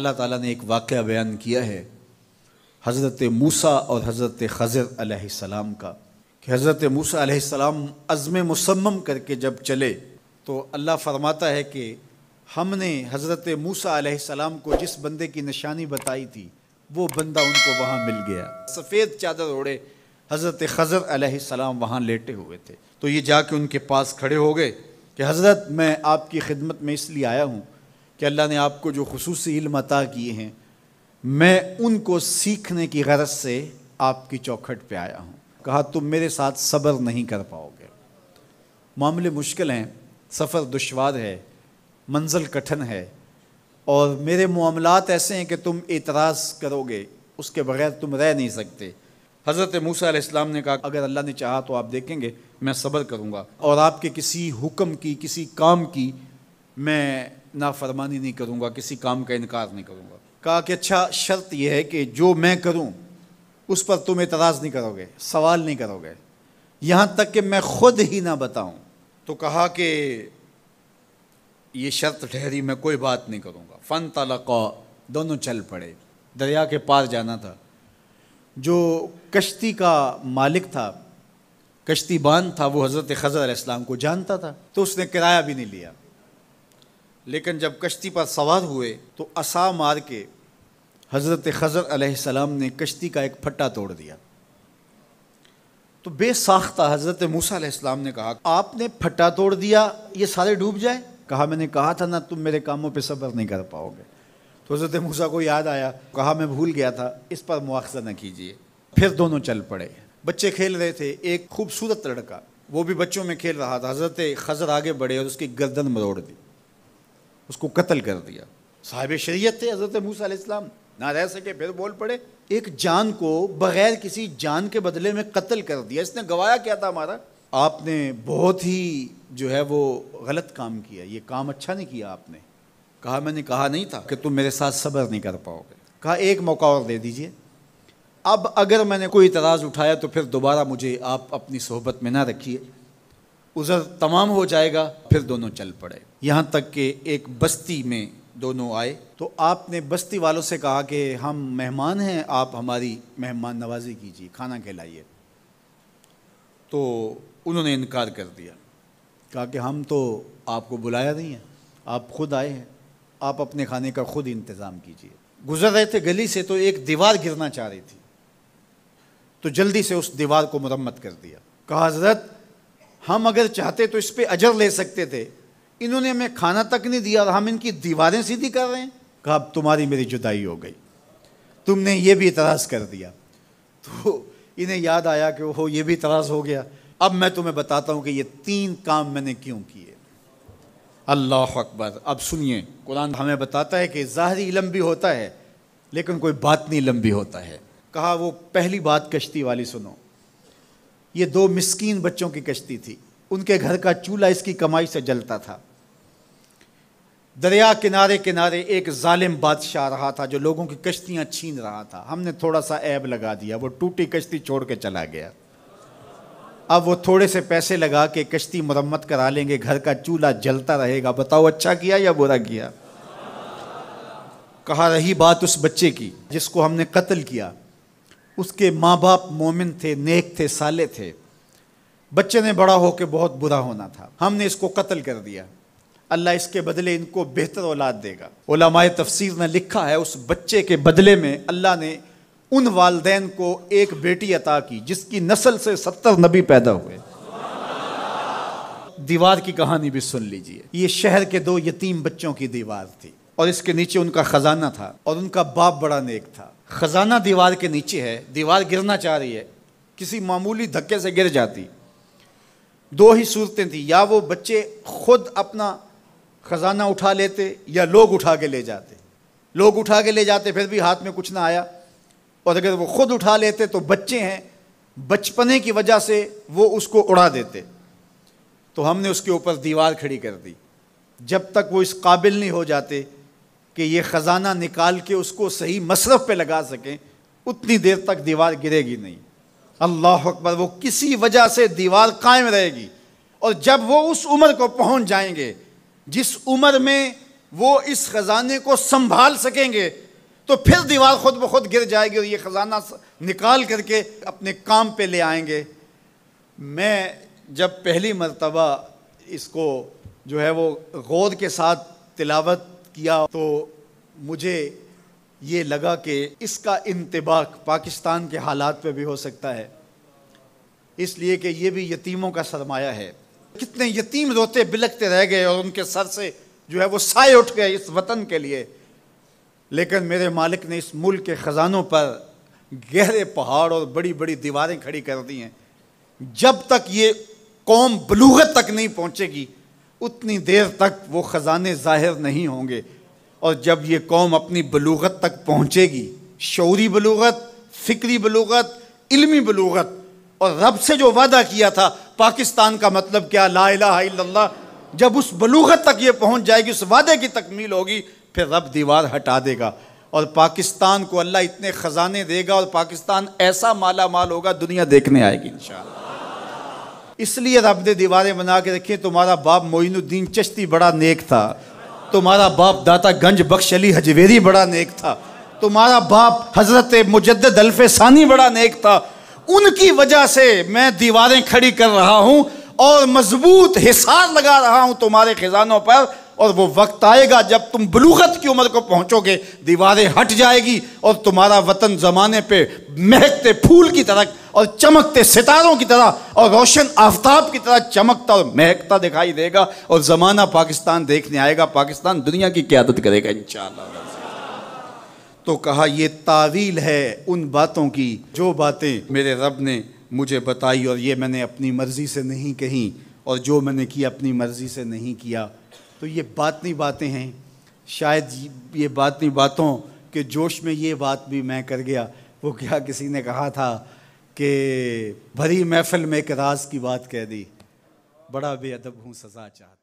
اللہ تعالیٰ نے ایک واقعہ بیان کیا ہے حضرت موسیٰ اور حضرت خضر علیہ السلام کا، کہ حضرت موسیٰ علیہ السلام عزم مصمم کر کے جب چلے تو اللہ فرماتا ہے کہ ہم نے حضرت موسیٰ علیہ السلام کو جس بندے کی نشانی بتائی تھی وہ بندہ ان کو وہاں مل گیا۔ سفید چادر اوڑھے حضرت خضر علیہ السلام وہاں لیٹے ہوئے تھے، تو یہ جا کے ان کے پاس کھڑے ہو گئے کہ حضرت میں آپ کی خدمت میں اس لیے آیا ہوں کہ اللہ نے آپ کو جو خصوصی علم عطا کیے ہیں میں ان کو سیکھنے کی غرض سے آپ کی چوکھٹ پہ آیا ہوں۔ کہا تم میرے ساتھ صبر نہیں کر پاؤ گے، معاملے مشکل ہیں، سفر دشوار ہے، منزل کٹھن ہے، اور میرے معاملات ایسے ہیں کہ تم اعتراض کرو گے اس کے بغیر تم رہ نہیں سکتے۔ حضرت موسیٰ علیہ السلام نے کہا اگر اللہ نے چاہا تو آپ دیکھیں گے میں صبر کروں گا اور آپ کے کسی حکم کی کسی کام کی میں نافرمانی نہیں کروں گا، کسی کام کا انکار نہیں کروں گا۔ کہا کہ اچھا شرط یہ ہے کہ جو میں کروں اس پر تم اعتراض نہیں کرو گے، سوال نہیں کرو گے، یہاں تک کہ میں خود ہی نہ بتاؤں۔ تو کہا کہ یہ شرط ٹھہری، میں کوئی بات نہیں کروں گا۔ فانطلقا، دونوں چل پڑے، دریا کے پار جانا تھا۔ جو کشتی کا مالک تھا، کشتی بان تھا، وہ حضرت خضر علیہ السلام کو جانتا تھا تو اس نے کرایہ بھی نہیں لیا، لیکن جب کشتی پر سوار ہوئے تو عصا مار کے حضرت خضر علیہ السلام نے کشتی کا ایک پھٹا توڑ دیا۔ تو بے ساختہ حضرت موسیٰ علیہ السلام نے کہا آپ نے پھٹا توڑ دیا، یہ سارے ڈوب جائے؟ کہا میں نے کہا تھا نا تم میرے کاموں پہ صبر نہیں کر پاؤ گے۔ تو حضرت موسیٰ کو یاد آیا، کہا میں بھول گیا تھا، اس پر مواخذہ نہ کیجیے۔ پھر دونوں چل پڑے، بچے کھیل رہے تھے، ایک خوبصورت لڑکا وہ بھی بچوں میں کھیل رہا تھا۔ حضرت خضر آگے بڑھے اور اس کی گردن مروڑ دی، اس کو قتل کر دیا۔ صاحب شریعت تھے حضرت موسیٰ علیہ السلام، نہ رہ سکے، پھر بول پڑے ایک جان کو بغیر کسی جان کے بدلے میں قتل کر دیا، اس نے گوایا کیا تھا ہمارا؟ آپ نے بہت ہی جو ہے وہ غلط کام کیا، یہ کام اچھا نہیں کیا آپ نے۔ کہا میں نے کہا نہیں تھا کہ تم میرے ساتھ صبر نہیں کر پاؤ گے۔ کہا ایک موقع اور دے دیجئے، اب اگر میں نے کوئی اعتراض اٹھایا تو پھر دوبارہ مجھے آپ اپنی صحبت میں نہ رکھیے، عذر تمام ہو جائے گا۔ پھر دونوں چل پڑے، یہاں تک کہ ایک بستی میں دونوں آئے تو آپ نے بستی والوں سے کہا کہ ہم مہمان ہیں، آپ ہماری مہمان نوازی کیجیے، کھانا کھلائیے۔ تو انہوں نے انکار کر دیا، کہا کہ ہم تو آپ کو بلایا نہیں ہے، آپ خود آئے ہیں، آپ اپنے کھانے کا خود انتظام کیجیے۔ گزر رہے تھے گلی سے تو ایک دیوار گرنا چاہ رہی تھی، تو جلدی سے اس دیوار کو مرمت کر دیا۔ کہا حضرت ہم اگر چاہتے تو اس پہ اجر لے سکتے تھے، انہوں نے ہمیں کھانا تک نہیں دیا اور ہم ان کی دیواریں سیدھی کر رہے ہیں۔ کہا اب تمہاری میری جدائی ہو گئی، تم نے یہ بھی اعتراض کر دیا۔ تو انہیں یاد آیا کہ وہ یہ بھی اعتراض ہو گیا، اب میں تمہیں بتاتا ہوں کہ یہ 3 کام میں نے کیوں کیے۔ اللہ اکبر۔ اب سنیے، قرآن ہمیں بتاتا ہے کہ ظاہری علم بھی ہوتا ہے لیکن کوئی باطنی علم بھی ہوتا ہے۔ کہا وہ پہلی بات کشتی والی سنو، یہ 2 مسکین بچوں کی کشتی تھی، ان کے گھر کا چولہا اس کی کمائی سے جلتا تھا۔ دریا کنارے کنارے ایک ظالم بادشاہ رہا تھا جو لوگوں کی کشتیاں چھین رہا تھا، ہم نے تھوڑا سا عیب لگا دیا، وہ ٹوٹی کشتی چھوڑ کے چلا گیا۔ اب وہ تھوڑے سے پیسے لگا کے کشتی مرمت کرا لیں گے، گھر کا چولہا جلتا رہے گا، بتاؤ اچھا کیا یا برا کیا؟ کہا رہی بات اس بچے کی جس کو ہم نے قتل کیا، اس کے ماں باپ مومن تھے، نیک تھے، صالح تھے، بچے نے بڑا ہو کے بہت برا ہونا تھا، ہم نے اس کو قتل کر دیا، اللہ اس کے بدلے ان کو بہتر اولاد دے گا۔ علماء تفسیر نے لکھا ہے اس بچے کے بدلے میں اللہ نے ان والدین کو ایک بیٹی عطا کی جس کی نسل سے 70 نبی پیدا ہوئے۔ دیوار کی کہانی بھی سن لیجئے، یہ شہر کے 2 یتیم بچوں کی دیوار تھی اور اس کے نیچے ان کا خزانہ تھا اور ان کا باپ بڑا نیک تھا۔ خزانہ دیوار کے نیچے ہے، دیوار گرنا چاہ رہی ہے، کسی معمولی دھکے سے گر جاتی۔ 2 ہی صورتیں تھیں، یا وہ بچے خود اپنا خزانہ اٹھا لیتے یا لوگ اٹھا کے لے جاتے۔ لوگ اٹھا کے لے جاتے پھر بھی ہاتھ میں کچھ نہ آیا، اور اگر وہ خود اٹھا لیتے تو بچے ہیں، بچپنے کی وجہ سے وہ اس کو اڑا دیتے۔ تو ہم نے اس کے اوپر دیوار کھڑی کر دی، جب تک وہ اس قابل نہیں ہو جاتے کہ یہ خزانہ نکال کے اس کو صحیح مصرف پہ لگا سکیں، اتنی دیر تک دیوار گرے گی نہیں۔ اللہ اکبر۔ وہ کسی وجہ سے دیوار قائم رہے گی، اور جب وہ اس عمر کو پہنچ جائیں گے جس عمر میں وہ اس خزانے کو سنبھال سکیں گے تو پھر دیوار خود بخود گر جائے گی اور یہ خزانہ نکال کر کے اپنے کام پہ لے آئیں گے۔ میں جب پہلی مرتبہ اس کو جو ہے وہ غور کے ساتھ تلاوت کیا تو مجھے یہ لگا کہ اس کا انطباق پاکستان کے حالات پہ بھی ہو سکتا ہے، اس لیے کہ یہ بھی یتیموں کا سرمایہ ہے۔ کتنے یتیم روتے بلکتے رہ گئے اور ان کے سر سے جو ہے وہ سائے اٹھ گئے اس وطن کے لیے، لیکن میرے مالک نے اس ملک کے خزانوں پر گہرے پہاڑ اور بڑی بڑی دیواریں کھڑی کر دی ہیں۔ جب تک یہ قوم بلوغت تک نہیں پہنچے گی اتنی دیر تک وہ خزانے ظاہر نہیں ہوں گے، اور جب یہ قوم اپنی بلوغت تک پہنچے گی، شعوری بلوغت، فکری بلوغت، علمی بلوغت، اور رب سے جو وعدہ کیا تھا پاکستان کا مطلب کیا، لا الہ الا اللہ، جب اس بلوغت تک یہ پہنچ جائے گی، اس وعدے کی تکمیل ہوگی، پھر رب دیوار ہٹا دے گا اور پاکستان کو اللہ اتنے خزانے دے گا اور پاکستان ایسا مالا مال ہوگا دنیا دیکھنے آئے گی انشاءاللہ۔ اس لیے رب نے دیواریں بنا کے رکھی۔ تمہارا باپ معین الدین چشتی بڑا نیک تھا، تمہارا باپ داتا گنج بخش علی حجویری بڑا نیک تھا، تمہارا باپ حضرت مجدد الف ثانی بڑا نیک تھا، ان کی وجہ سے میں دیواریں کھڑی کر رہا ہوں اور مضبوط حصار لگا رہا ہوں تمہارے خزانوں پر، اور وہ وقت آئے گا جب تم بلوغت کی عمر کو پہنچو گے، دیواریں ہٹ جائے گی اور تمہارا وطن زمانے پہ مہکتے پھول کی طرح اور چمکتے ستاروں کی طرح اور روشن آفتاب کی طرح چمکتا اور مہکتا دکھائی دے گا، اور زمانہ پاکستان دیکھنے آئے گا، پاکستان دنیا کی قیادت کرے گا انشاءاللہ۔ تو کہا یہ تعویل ہے ان باتوں کی جو باتیں میرے رب نے مجھے بتائی، اور یہ میں نے اپنی مرضی سے نہیں کہیں، اور جو میں نے کیا اپنی مرضی سے نہیں کیا۔ تو یہ باطنی باتیں ہیں، شاید یہ باطنی باتوں کے جوش میں یہ بات بھی میں کر گیا۔ وہ کیا کسی نے کہا تھا کہ بھری محفل میں ایک راز کی بات کہہ دی، بڑا بے ادب ہوں سزا چاہتا۔